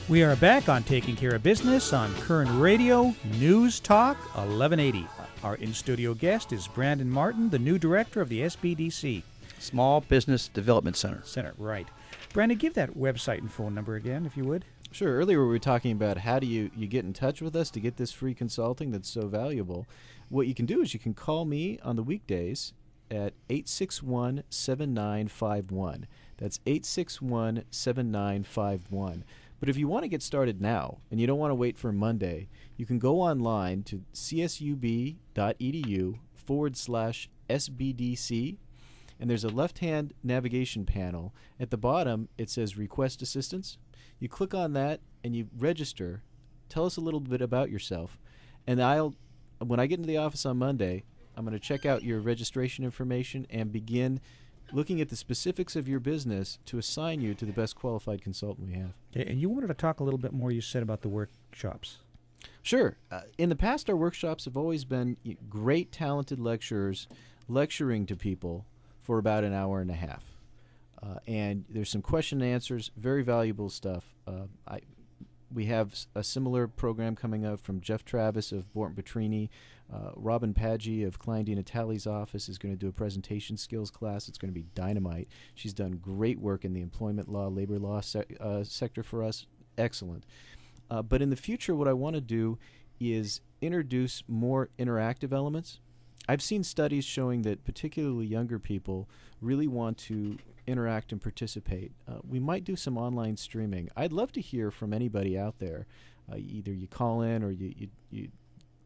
We are back on Taking Care of Business on Kern Radio Newstalk 1180. Our in-studio guest is Brandon Martin, the new director of the SBDC. Small Business Development Center. Right. Brandon, give that website and phone number again, if you would. Sure. Earlier we were talking about how do you get in touch with us to get this free consulting that's so valuable. What you can do is you can call me on the weekdays at 861-7951. That's 861-7951. But if you want to get started now and you don't want to wait for Monday, you can go online to csub.edu/SBDC, and there's a left-hand navigation panel. At the bottom, it says Request Assistance. You click on that and you register. Tell us a little bit about yourself. And when I get into the office on Monday, I'm going to check out your registration information and begin looking at the specifics of your business to assign you to the best qualified consultant we have. Okay, and you wanted to talk a little bit more, you said, about the workshops. Sure. In the past, our workshops have always been great, talented lecturers lecturing to people for about an hour and a half. And there's some question and answers, very valuable stuff. We have a similar program coming up from Jeff Travis of Borton Petrini. Robin Paggi of Klein, Natali's office is going to do a presentation skills class. It's going to be dynamite. She's done great work in the employment law, labor law sector for us. Excellent. But in the future, what I want to do is introduce more interactive elements. I've seen studies showing that particularly younger people really want to interact and participate. We might do some online streaming. I'd love to hear from anybody out there. Either you call in or you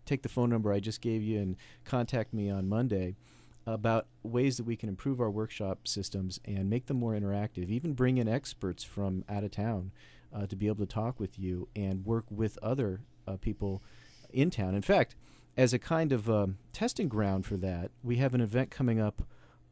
take the phone number I just gave you and contact me on Monday about ways that we can improve our workshop systems and make them more interactive, even bring in experts from out of town to be able to talk with you and work with other people in town. In fact, as a kind of testing ground for that, we have an event coming up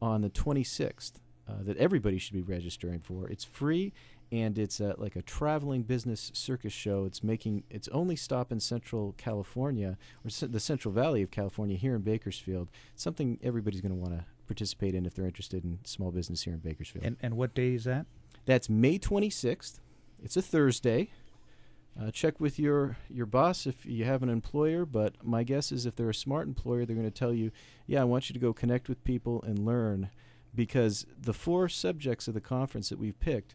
on the 26th that everybody should be registering for. It's free, and it's like a traveling business circus show. It's making its only stop in Central California, or the Central Valley of California, here in Bakersfield. It's something everybody's going to want to participate in if they're interested in small business here in Bakersfield. And what day is that? That's May 26th. It's a Thursday. Check with your boss if you have an employer, but my guess is if they're a smart employer, they're going to tell you, yeah, I want you to go connect with people and learn, because the 4 subjects of the conference that we've picked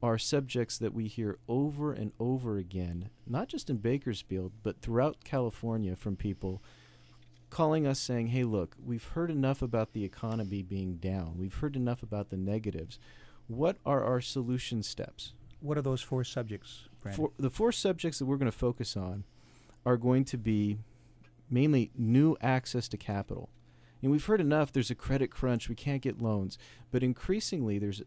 are subjects that we hear over and over again, not just in Bakersfield, but throughout California, from people calling us saying, hey, look, we've heard enough about the economy being down. We've heard enough about the negatives. What are our solution steps? What are those 4 subjects, Brandon? The 4 subjects that we're going to focus on are going to be mainly new access to capital. And we've heard enough, there's a credit crunch, we can't get loans. But increasingly, there's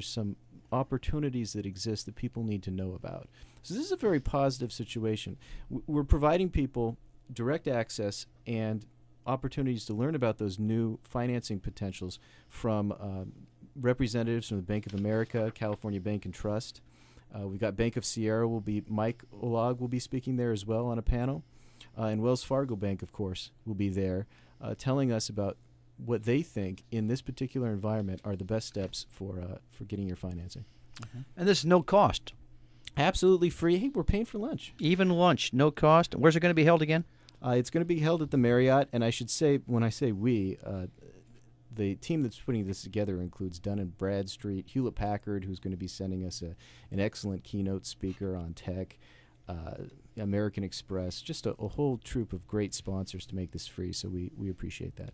some opportunities that exist that people need to know about. So this is a very positive situation. We're providing people direct access and opportunities to learn about those new financing potentials from representatives from the Bank of America, California Bank and Trust. We've got Bank of Sierra, Mike Olag will be speaking there as well on a panel. And Wells Fargo Bank, of course, will be there telling us about what they think in this particular environment are the best steps for getting your financing. Mm-hmm. And this is no cost. Absolutely free. Hey, we're paying for lunch. Even lunch, no cost. Where's it going to be held again? It's going to be held at the Marriott, and I should say, when I say we, the team that's putting this together includes Dun & Bradstreet, Hewlett-Packard, who's going to be sending us an excellent keynote speaker on tech, American Express, just a whole troop of great sponsors to make this free, so we appreciate that.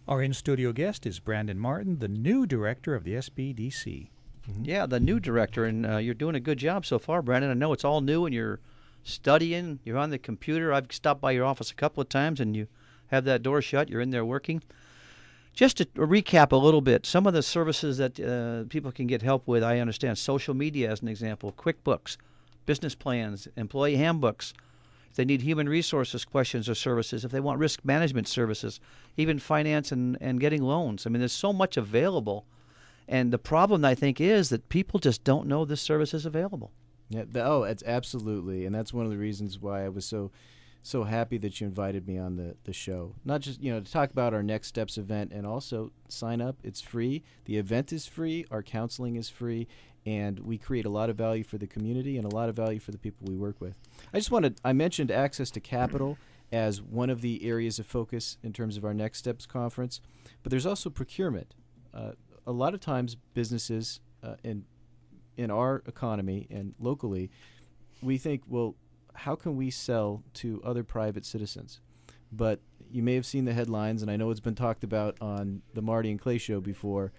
Our in-studio guest is Brandon Martin, the new director of the SBDC. Mm-hmm. Yeah, the new director, and you're doing a good job so far, Brandon. I know it's all new, and you're studying, you're on the computer. I've stopped by your office a couple of times, and you have that door shut. You're in there working. Just to recap a little bit, some of the services that people can get help with, I understand. Social media, as an example, QuickBooks, business plans, employee handbooks. If they need human resources questions or services, if they want risk management services, even finance and getting loans. I mean, there's so much available. And the problem, I think, is that people just don't know this service is available. Yeah, it's absolutely. And that's one of the reasons why I was so so happy that you invited me on the show. Not just, to talk about our Next Steps event, and also sign up. It's free. The event is free. Our counseling is free. And we create a lot of value for the community and a lot of value for the people we work with. I mentioned access to capital as one of the areas of focus in terms of our Next Steps conference. But there's also procurement. A lot of times businesses in our economy and locally, we think, well, how can we sell to other private citizens? But you may have seen the headlines, and I know it's been talked about on the Marty and Clay show before.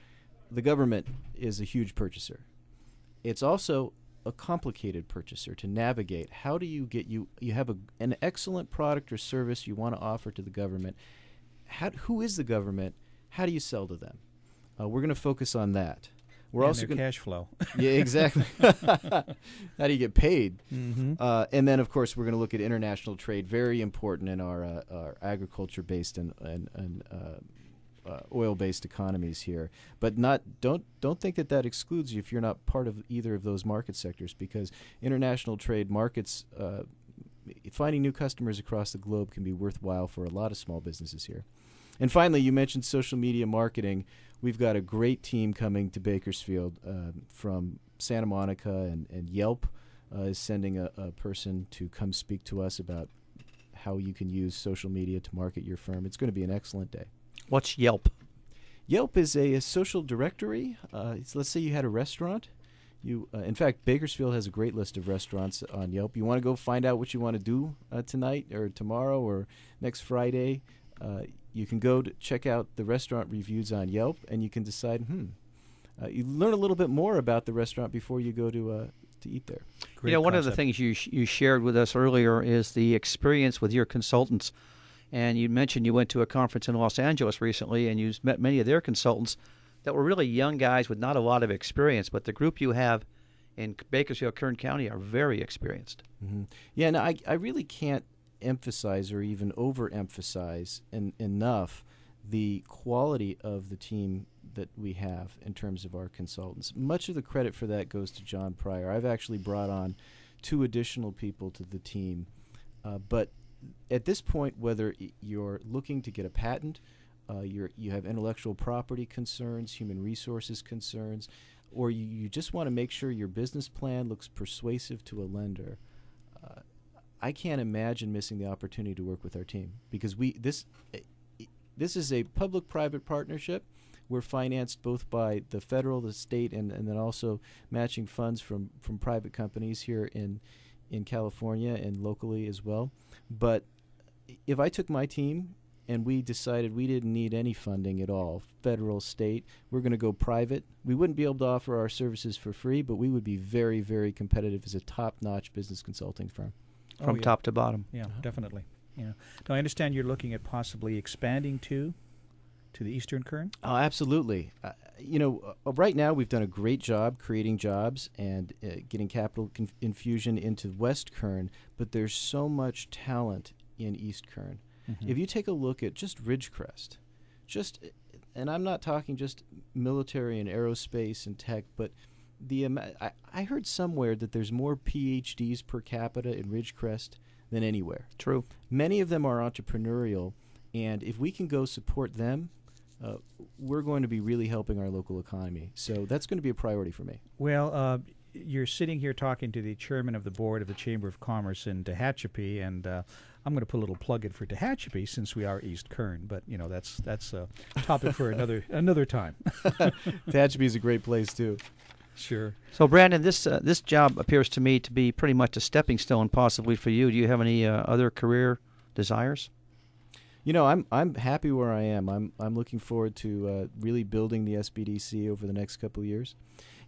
The government is a huge purchaser. It's also a complicated purchaser to navigate. How do you get you have an excellent product or service you want to offer to the government. Who is the government? How do you sell to them? We're going to focus on that. We're also their cash flow. Yeah, exactly. How do you get paid? Mm-hmm. And then, of course, we're going to look at international trade, very important in our agriculture-based and oil-based economies here. But don't think that excludes you if you're not part of either of those market sectors, because international trade markets, finding new customers across the globe can be worthwhile for a lot of small businesses here. And finally, you mentioned social media marketing. We've got a great team coming to Bakersfield from Santa Monica, and Yelp is sending a person to come speak to us about how you can use social media to market your firm. It's going to be an excellent day. What's Yelp? Yelp is a social directory. Let's say you had a restaurant. In fact, Bakersfield has a great list of restaurants on Yelp. You want to go find out what you want to do tonight or tomorrow or next Friday. You can go to check out the restaurant reviews on Yelp, and you can decide, you learn a little bit more about the restaurant before you go to eat there. Great one of the concept. things you shared with us earlier is the experience with your consultants. And you mentioned you went to a conference in Los Angeles recently, and you met many of their consultants that were really young guys with not a lot of experience. But the group you have in Bakersfield, Kern County are very experienced. Mm-hmm. Yeah, no, I really can't emphasize or even overemphasize enough the quality of the team that we have in terms of our consultants. Much of the credit for that goes to John Pryor. I've actually brought on 2 additional people to the team. But at this point, whether you're looking to get a patent, you have intellectual property concerns, human resources concerns, or you just want to make sure your business plan looks persuasive to a lender, I can't imagine missing the opportunity to work with our team, because this is a public-private partnership. We're financed both by the federal, the state, and then also matching funds from private companies here in California and locally as well. But if I took my team and we decided we didn't need any funding at all, federal, state, we're going to go private, we wouldn't be able to offer our services for free, but we would be very, very competitive as a top-notch business consulting firm. From top to bottom. Yeah, definitely. Yeah. Now, I understand you're looking at possibly expanding to the Eastern Kern? Oh, absolutely. Right now we've done a great job creating jobs and getting capital infusion into West Kern, but there's so much talent in East Kern. Mm-hmm. If you take a look at just Ridgecrest, and I'm not talking just military and aerospace and tech, but I heard somewhere that there's more PhDs per capita in Ridgecrest than anywhere. True. Many of them are entrepreneurial, and if we can go support them, we're going to be really helping our local economy. So that's going to be a priority for me. Well, you're sitting here talking to the chairman of the board of the Chamber of Commerce in Tehachapi, and I'm going to put a little plug in for Tehachapi since we are East Kern, but that's a topic for another time. Tehachapi is a great place too. Sure. So, Brandon, this job appears to me to be pretty much a stepping stone, possibly for you. Do you have any other career desires? I'm happy where I am. I'm looking forward to really building the SBDC over the next couple of years.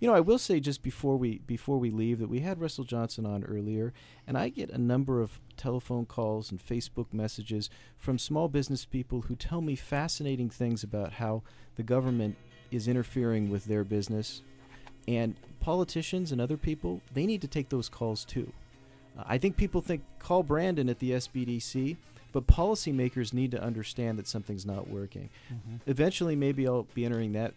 I will say just before we leave that we had Russell Johnson on earlier, and I get a number of telephone calls and Facebook messages from small business people who tell me fascinating things about how the government is interfering with their business. And politicians and other people, they need to take those calls too. I think people think, call Brandon at the SBDC, but policymakers need to understand that something's not working. Mm-hmm. Eventually, maybe I'll be entering that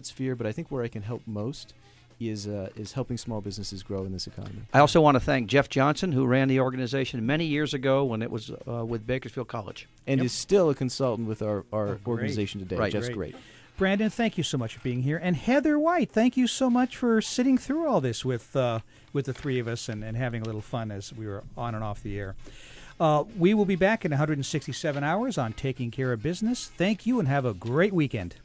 sphere, but I think where I can help most is helping small businesses grow in this economy. I also want to thank Jeff Johnson, who ran the organization many years ago when it was with Bakersfield College. And is still a consultant with our great. organization today. Right. Jeff's great. Brandon, thank you so much for being here. And Heather White, thank you so much for sitting through all this with the three of us and having a little fun as we were on and off the air. We will be back in 167 hours on Taking Care of Business. Thank you and have a great weekend.